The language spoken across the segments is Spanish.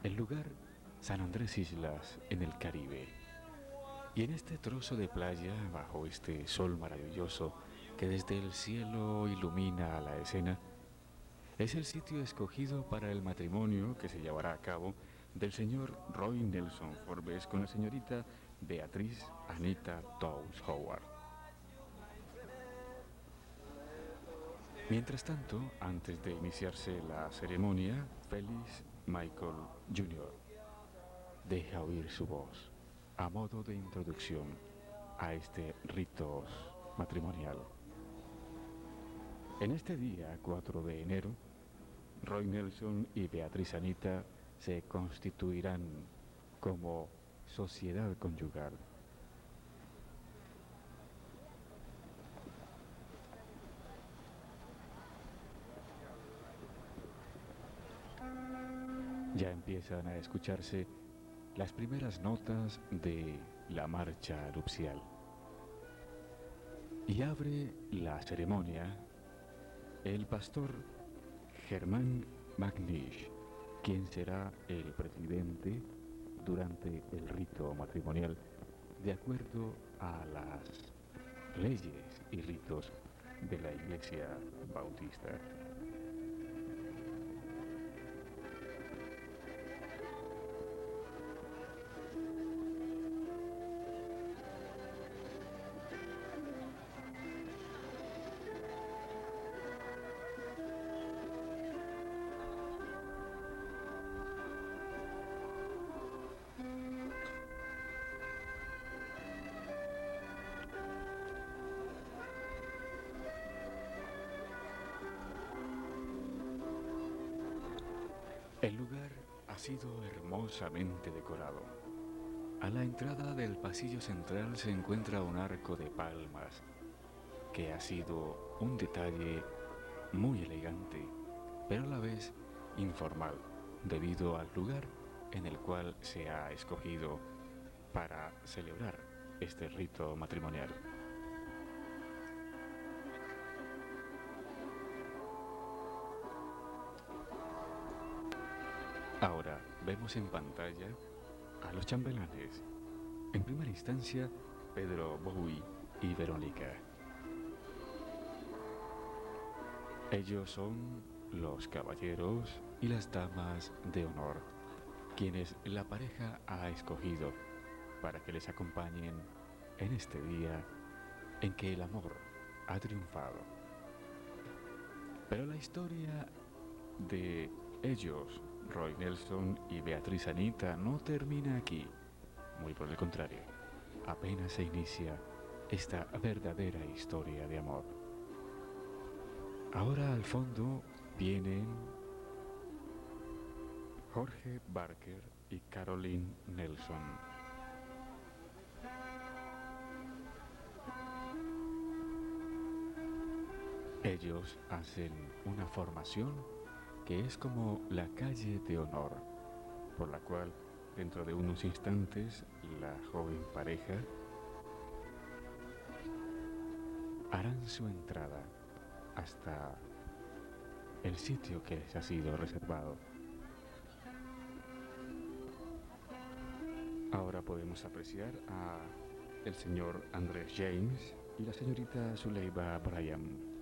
El lugar, San Andrés Islas, en el Caribe. Y en este trozo de playa, bajo este sol maravilloso que desde el cielo ilumina la escena, es el sitio escogido para el matrimonio que se llevará a cabo del señor Roy Nelson Forbes con la señorita Beatriz Anita Dawes Howard. Mientras tanto, antes de iniciarse la ceremonia, Felix Michael Jr. deja oír su voz a modo de introducción a este rito matrimonial. En este día, 4 de enero, Roy Nelson y Beatriz Anita se constituirán como sociedad conyugal. Ya empiezan a escucharse las primeras notas de la marcha nupcial. Y abre la ceremonia el pastor Germán Magnish, quien será el presidente durante el rito matrimonial de acuerdo a las leyes y ritos de la Iglesia Bautista. El lugar ha sido hermosamente decorado. A la entrada del pasillo central se encuentra un arco de palmas, que ha sido un detalle muy elegante, pero a la vez informal, debido al lugar en el cual se ha escogido para celebrar este rito matrimonial. Ahora vemos en pantalla a los chambelanes. En primera instancia, Pedro Bowie y Verónica. Ellos son los caballeros y las damas de honor, quienes la pareja ha escogido para que les acompañen en este día en que el amor ha triunfado. Pero la historia de ellos, Roy Nelson y Beatriz Anita, no termina aquí. Muy por el contrario, apenas se inicia esta verdadera historia de amor. Ahora al fondo vienen Jorge Barker y Caroline Nelson. Ellos hacen una formación que es como la calle de honor, por la cual dentro de unos instantes la joven pareja harán su entrada hasta el sitio que les ha sido reservado. Ahora podemos apreciar a el señor Andrés James y la señorita Zuleiba Bryan.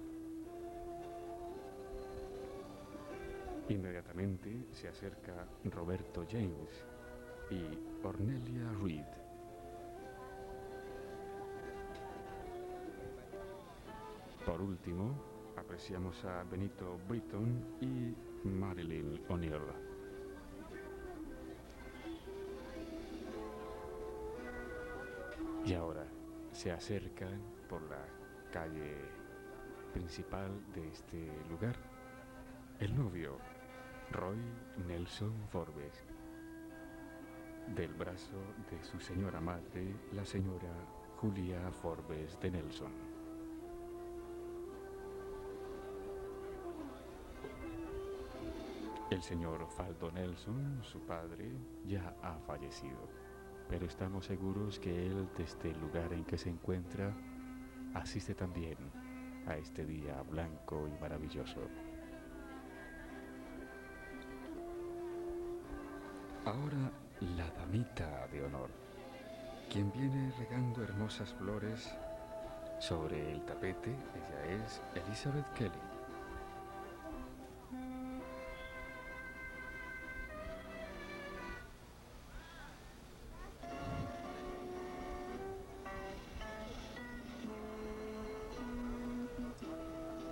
Inmediatamente se acerca Roberto James y Ornelia Reed. Por último, apreciamos a Benito Britton y Marilyn O'Neill. Y ahora se acercan por la calle principal de este lugar el novio, Roy Nelson Forbes, del brazo de su señora madre, la señora Julia Forbes de Nelson. El señor Faldo Nelson, su padre, ya ha fallecido, pero estamos seguros que él, desde el lugar en que se encuentra, asiste también a este día blanco y maravilloso. Ahora la damita de honor, quien viene regando hermosas flores sobre el tapete, ella es Elizabeth Kelly.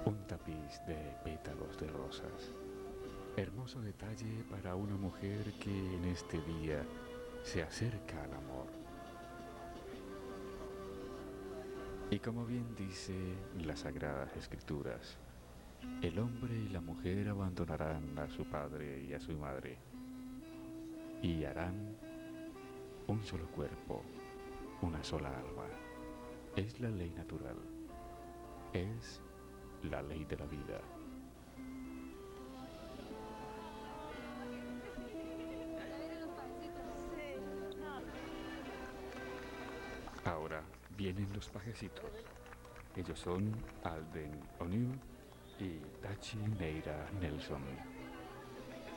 Un tapiz de pétalos de rosas. Hermoso detalle para una mujer que en este día se acerca al amor. Y como bien dice las Sagradas Escrituras, el hombre y la mujer abandonarán a su padre y a su madre y harán un solo cuerpo, una sola alma. Es la ley natural, es la ley de la vida. Ahora vienen los pajecitos. Ellos son Alden O'Neill y Tachi Neira Nelson.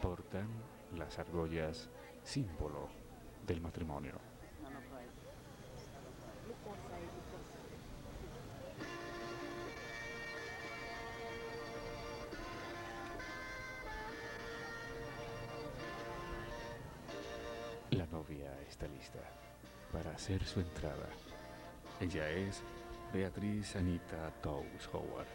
Portan las argollas, símbolo del matrimonio. La novia está lista para hacer su entrada. Ella es Beatriz Anita Toews Howard.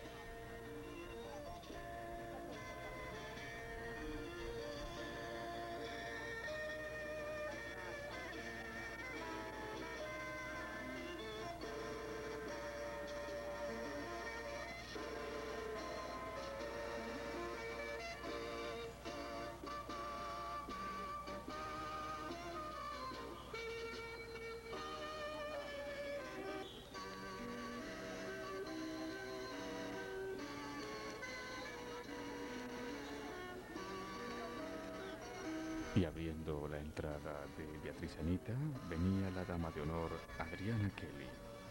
Y abriendo la entrada de Beatriz Anita, venía la dama de honor Adriana Kelly.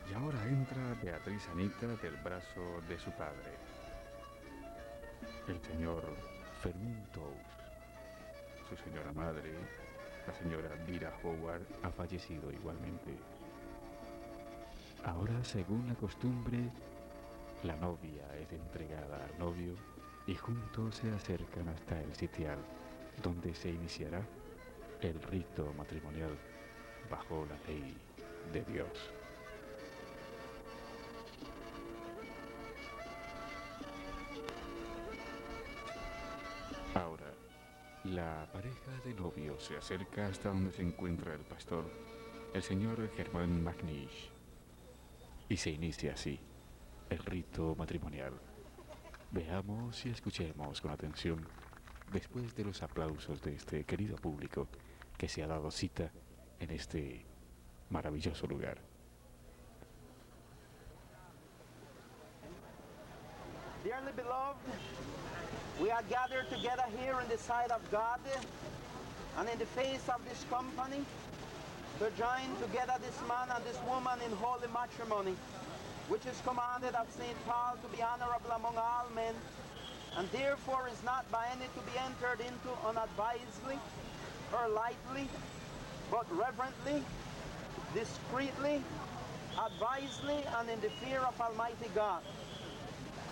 Y ahora entra Beatriz Anita del brazo de su padre, el señor Fermín Toews. Su señora madre, la señora Vira Howard, ha fallecido igualmente. Ahora, según la costumbre, la novia es entregada al novio y juntos se acercan hasta el sitial, donde se iniciará el rito matrimonial bajo la ley de Dios. Ahora, la pareja de novios se acerca hasta donde se encuentra el pastor, el señor Germán McNish, y se inicia así el rito matrimonial. Veamos y escuchemos con atención, después de los aplausos de este querido público que se ha dado cita en este maravilloso lugar. Dearly beloved, we are gathered together here in the sight of God and in the face of this company to join together this man and this woman in holy matrimony, which is commanded of St. Paul to be honorable among all men, and therefore is not by any to be entered into unadvisedly or lightly, but reverently, discreetly, advisedly, and in the fear of Almighty God.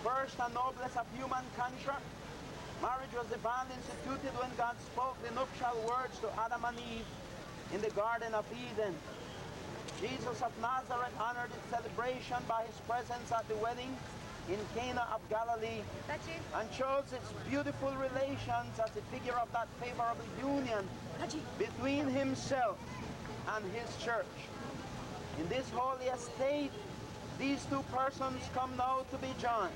First and noblest of human contract, marriage was the bond instituted when God spoke the nuptial words to Adam and Eve in the Garden of Eden. Jesus of Nazareth honored its celebration by his presence at the wedding in Cana of Galilee and chose its beautiful relations as a figure of that favorable union between himself and his church. In this holy estate, these two persons come now to be joined.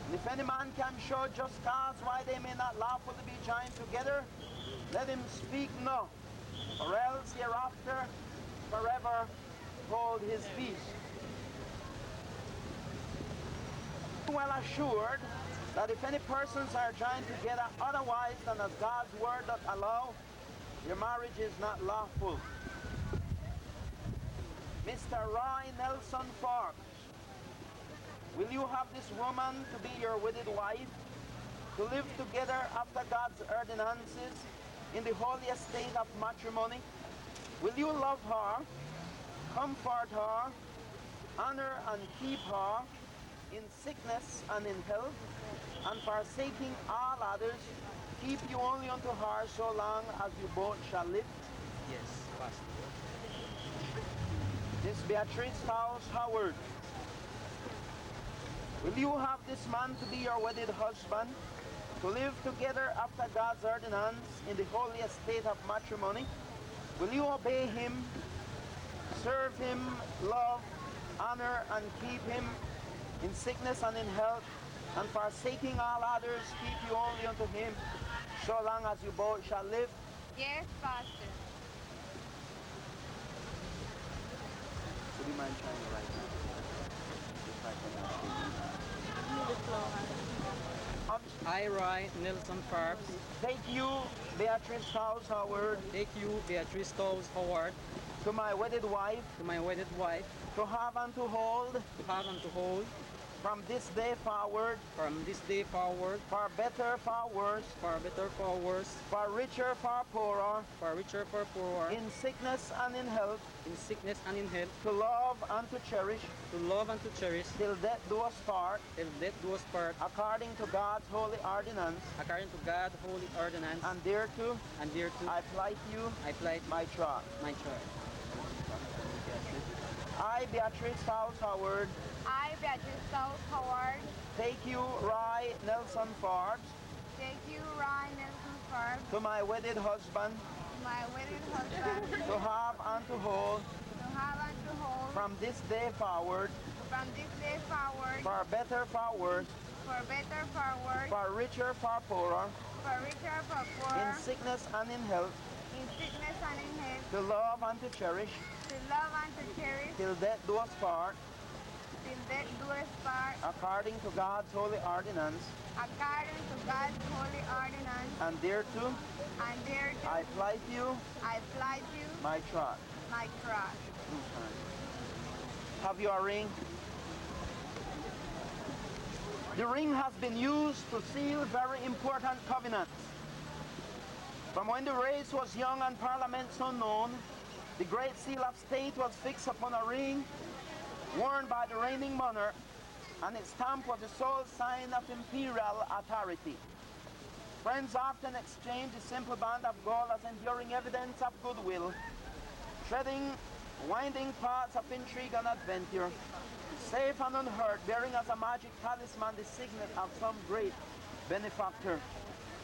And if any man can show just cause why they may not lawfully be joined together, let him speak now, or else hereafter forever hold his peace. Well assured that if any persons are joined together otherwise than as God's word doth allow, your marriage is not lawful. Mr. Roy Nelson Fox, will you have this woman to be your wedded wife, to live together after God's ordinances, in the holy estate of matrimony? Will you love her, comfort her, honor and keep her in sickness and in health, and forsaking all others, keep you only unto her so long as you both shall live? Yes, Pastor. Miss Beatrice House Howard, will you have this man to be your wedded husband, to live together after God's ordinance in the holy estate of matrimony? Will you obey him, serve him, love, honor, and keep him in sickness and in health, and forsaking all others, keep you only unto him, so long as you both shall live? Yes, Pastor. Would you mind trying it right now? If I can I, Roy Nelson Forbes, take you, Beatrice House Howard, take you, Beatrice Towes Howard, to my wedded wife, to my wedded wife, to have and to hold, from this day forward, for better, for worse, for richer, for poorer, in sickness and in health, to love and to cherish, till death do us part, according to God's holy ordinance, and thereto I plight you my troth. I, Beatrice House Howard, I, Beatrice South Howard, take you, Roy Nelson Forbes, take you, Ryan Nelson Forbes, to my wedded husband, my wedded husband, to have and to hold, from this day forward, for better, for worse, for richer, for poorer, in sickness and in health, to love and to cherish, till death do us part, according to God's holy ordinance, and thereto I plight you my troth. Have you a ring? The ring has been used to seal very important covenants. From when the race was young and parliaments unknown, the great seal of state was fixed upon a ring worn by the reigning monarch, and its stamp was the sole sign of imperial authority. Friends often exchange the simple band of gold as enduring evidence of goodwill, treading winding paths of intrigue and adventure, safe and unhurt, bearing as a magic talisman the signet of some great benefactor.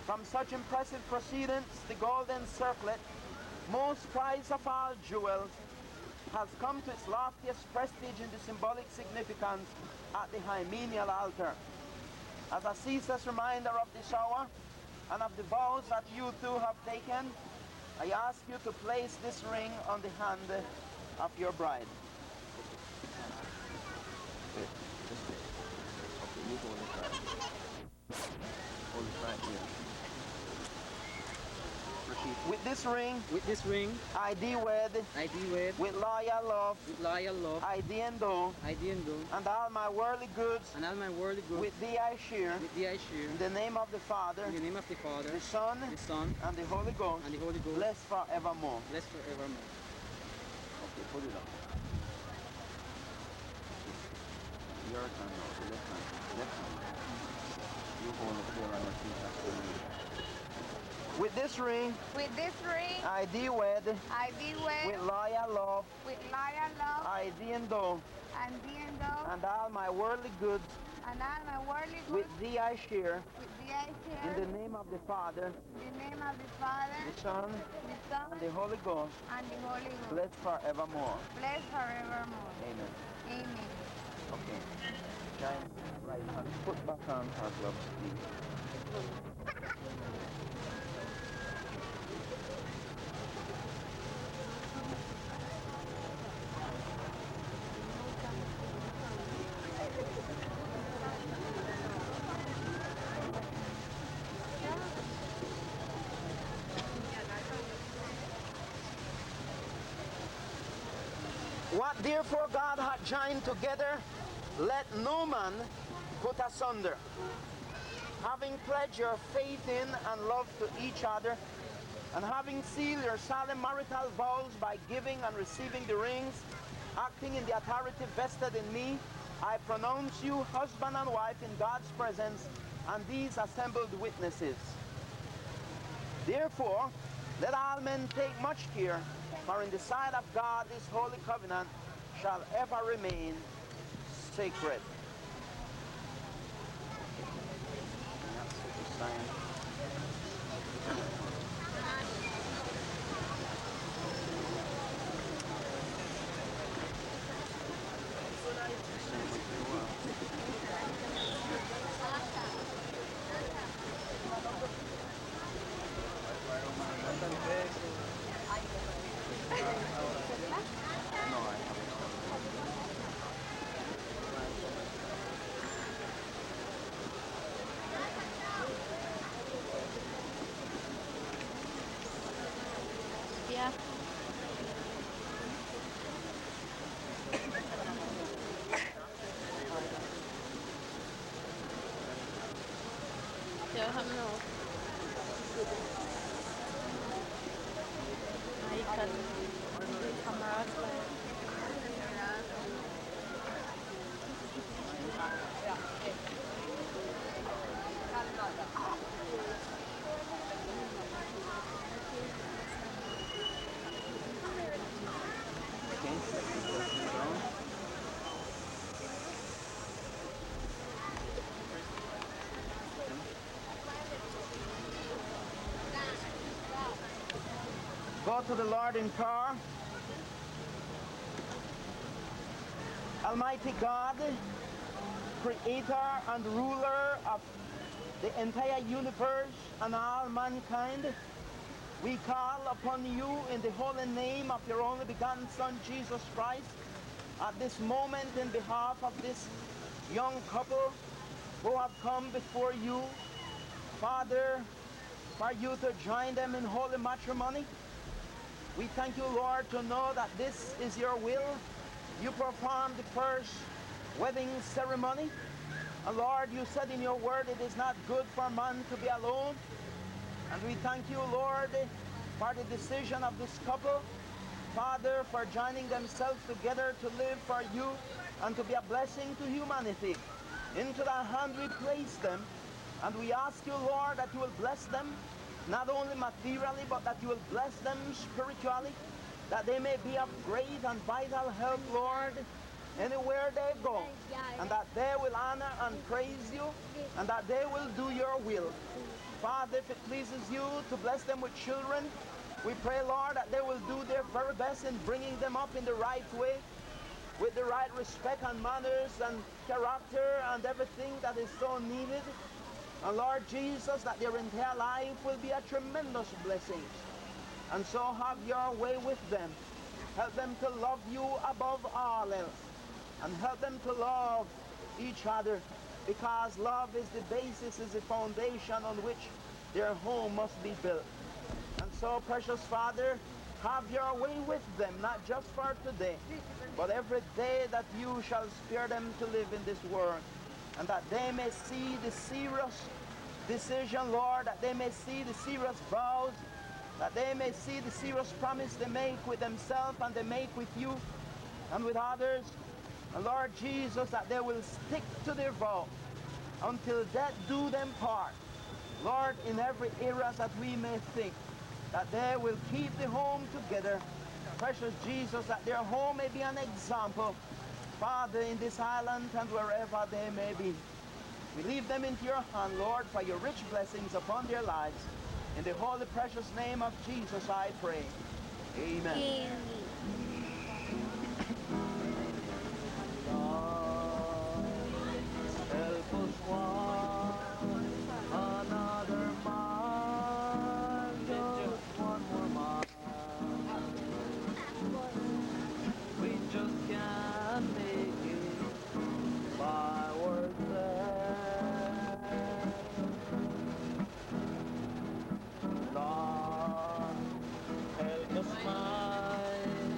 From such impressive proceedings, the golden circlet, most prized of all jewels, has come to its loftiest prestige in the symbolic significance at the hymeneal altar. As a ceaseless reminder of this hour and of the vows that you two have taken, I ask you to place this ring on the hand of your bride. With this ring, I thee wed, with loyal love, I thee endow, and all my worldly goods, with thee I share, in the name of the Father, the Son, and the Holy Ghost, blessed forevermore. Okay, put it up. Your turn now, so left hand. You hold it here on your feet. With this ring, I thee wed, with loyal love, I thee endow, and all my worldly goods, with thee I share, in the name of the Father, the Son, and the Holy Ghost, blessed forevermore. Amen. Okay. Giant right hand, put back on her gloves, please. What therefore God hath joined together, let no man put asunder. Having pledged your faith in and love to each other, and having sealed your solemn marital vows by giving and receiving the rings, acting in the authority vested in me, I pronounce you husband and wife in God's presence and these assembled witnesses. Therefore, let all men take much care, for in the sight of God this holy covenant shall ever remain sacred. Yeah. Chờ hâm nổ. Ai cần camera Go to the Lord in prayer. Almighty God, creator and ruler of the entire universe and all mankind, we call upon you in the holy name of your only begotten Son, Jesus Christ, at this moment in behalf of this young couple who have come before you, Father, for you to join them in holy matrimony. We thank you, Lord, to know that this is your will. You performed the first wedding ceremony. And Lord, you said in your word it is not good for man to be alone. And we thank you, Lord, for the decision of this couple. Father, for joining themselves together to live for you and to be a blessing to humanity. Into thy hand we place them. And we ask you, Lord, that you will bless them, not only materially, but that you will bless them spiritually, that they may be of great and vital help, Lord, anywhere they go, and that they will honor and praise you, and that they will do your will. Father, if it pleases you to bless them with children, we pray, Lord, that they will do their very best in bringing them up in the right way, with the right respect and manners and character and everything that is so needed. And Lord Jesus, that their entire life will be a tremendous blessing. And so have your way with them. Help them to love you above all else. And help them to love each other, because love is the basis, is the foundation on which their home must be built. And so, precious Father, have your way with them, not just for today, but every day that you shall spare them to live in this world. And that they may see the serious decision, Lord, that they may see the serious vows, that they may see the serious promise they make with themselves and they make with you and with others. And Lord Jesus, that they will stick to their vow until death do them part. Lord, in every area that we may think, that they will keep the home together. Precious Jesus, that their home may be an example, Father, in this island and wherever they may be. We leave them into your hand, Lord, for your rich blessings upon their lives. In the holy, precious name of Jesus, I pray. Amen. Help us one another mile, just one more mile. We just can't make it by words said. Lord, help us find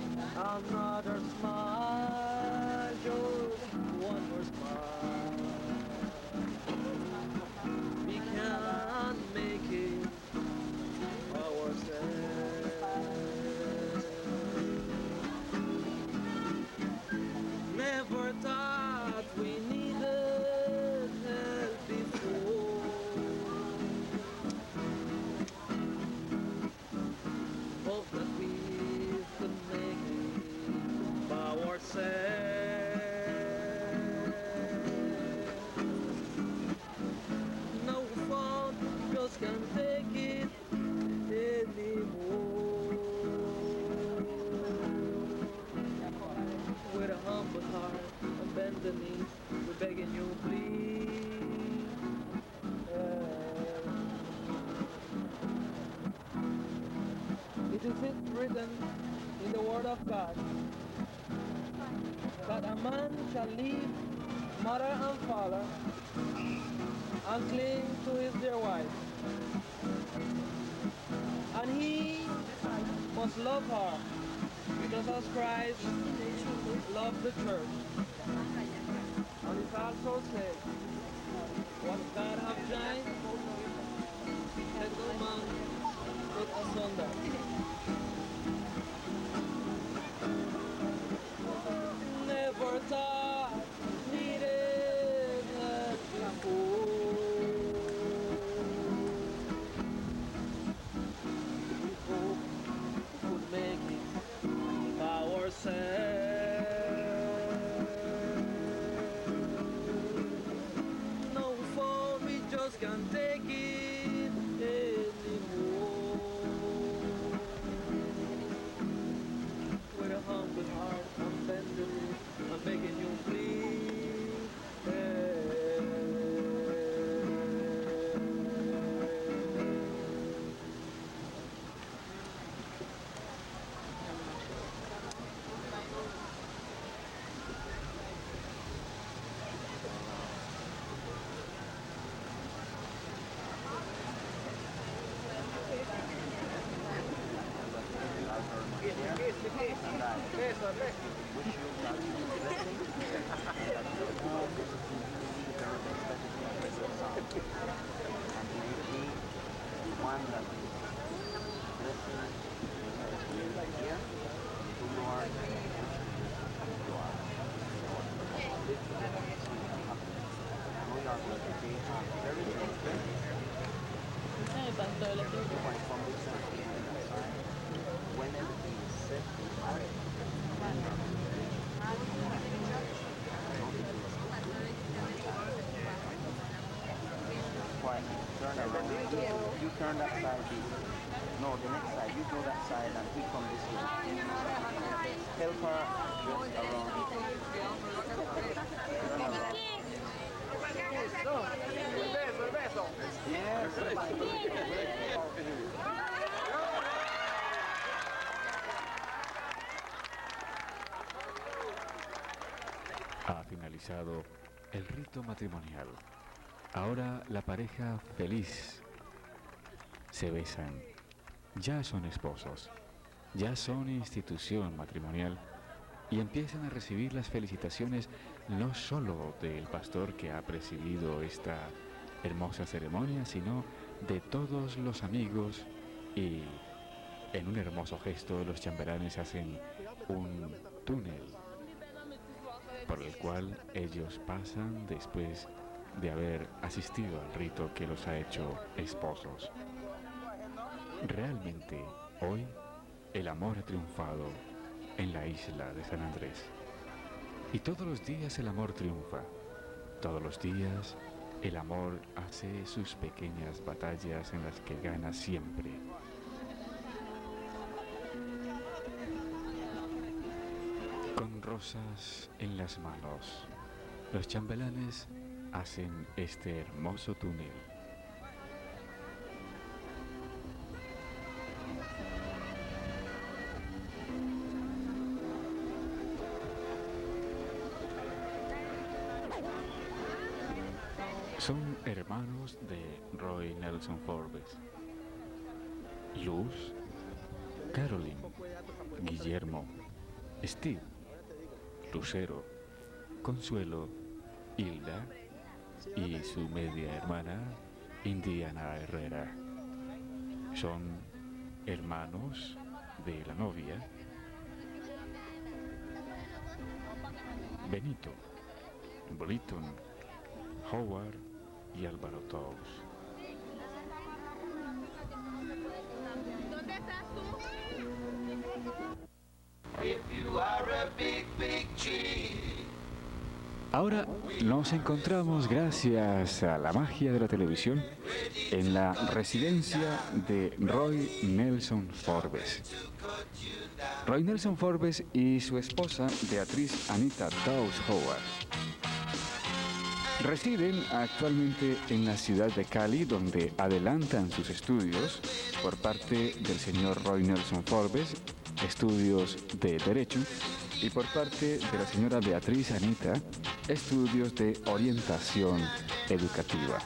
is it written in the word of God that a man shall leave mother and father and cling to his dear wife, and he must love her just as Christ loved the church. And it also says, what God have joined, let no man put asunder. Never thought needed before. We hope we could make it ourselves. No phone, we just can't take it anymore. With a humble heart, I'm bending, I'm begging you please. Turn around. You turn that side. No, the next side. You go that side and he come this way. Help her just around. Yes. Ha finalizado el rito matrimonial. Ahora la pareja feliz se besan. Ya son esposos. Ya son institución matrimonial y empiezan a recibir las felicitaciones no solo del pastor que ha presidido esta hermosa ceremonia, sino de todos los amigos, y en un hermoso gesto los chambelanes hacen un túnel por el cual ellos pasan después de haber asistido al rito que los ha hecho esposos. Realmente, hoy, el amor ha triunfado en la isla de San Andrés. Y todos los días el amor triunfa. Todos los días el amor hace sus pequeñas batallas en las que gana siempre. Con rosas en las manos, los chambelanes hacen este hermoso túnel. Son hermanos de Roy Nelson Forbes. Luz, Caroline, Guillermo, Steve, Lucero, Consuelo, Hilda y su media hermana, Indiana Herrera. Son hermanos de la novia, Benito, Britton, Howard y Álvaro Tous. ¿Dónde estás tú? Ahora nos encontramos, gracias a la magia de la televisión, en la residencia de Roy Nelson Forbes. Roy Nelson Forbes y su esposa, Beatriz Anita Tous Howard. Residen actualmente en la ciudad de Cali, donde adelantan sus estudios por parte del señor Roy Nelson Forbes, estudios de Derecho, y por parte de la señora Beatriz Anita, estudios de orientación educativa.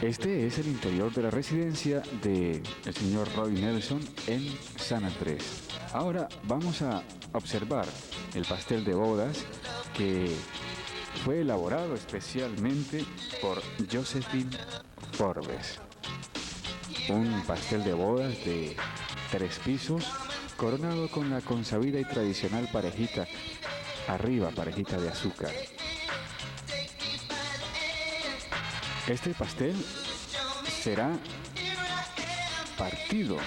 Este es el interior de la residencia del señor Roy Nelson en San Andrés. Ahora vamos a observar el pastel de bodas que fue elaborado especialmente por Josephine Forbes. Un pastel de bodas de 3 pisos coronado con la consabida y tradicional parejita arriba, parejita de azúcar. Este pastel será partido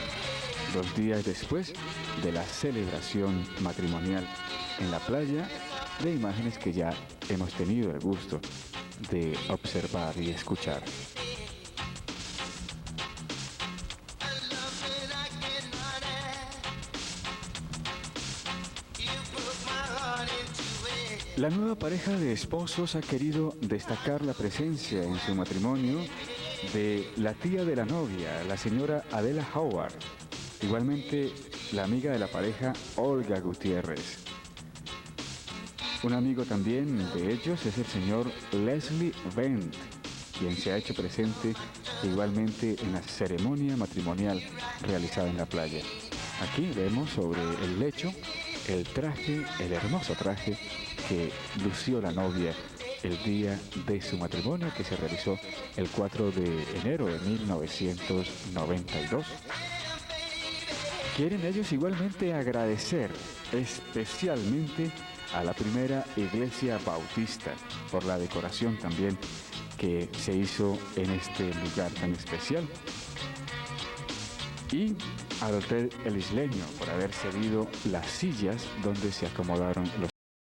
2 días después de la celebración matrimonial en la playa, de imágenes que ya hemos tenido el gusto de observar y escuchar. La nueva pareja de esposos ha querido destacar la presencia en su matrimonio de la tía de la novia, la señora Adela Howard, igualmente la amiga de la pareja Olga Gutiérrez. Un amigo también de ellos es el señor Leslie Bent, quien se ha hecho presente igualmente en la ceremonia matrimonial realizada en la playa. Aquí vemos sobre el lecho el traje, el hermoso traje que lució la novia el día de su matrimonio, que se realizó el 4 de enero de 1992. Quieren ellos igualmente agradecer especialmente a la primera iglesia bautista por la decoración también que se hizo en este lugar tan especial, y al Hotel El Isleño por haber cedido las sillas donde se acomodaron los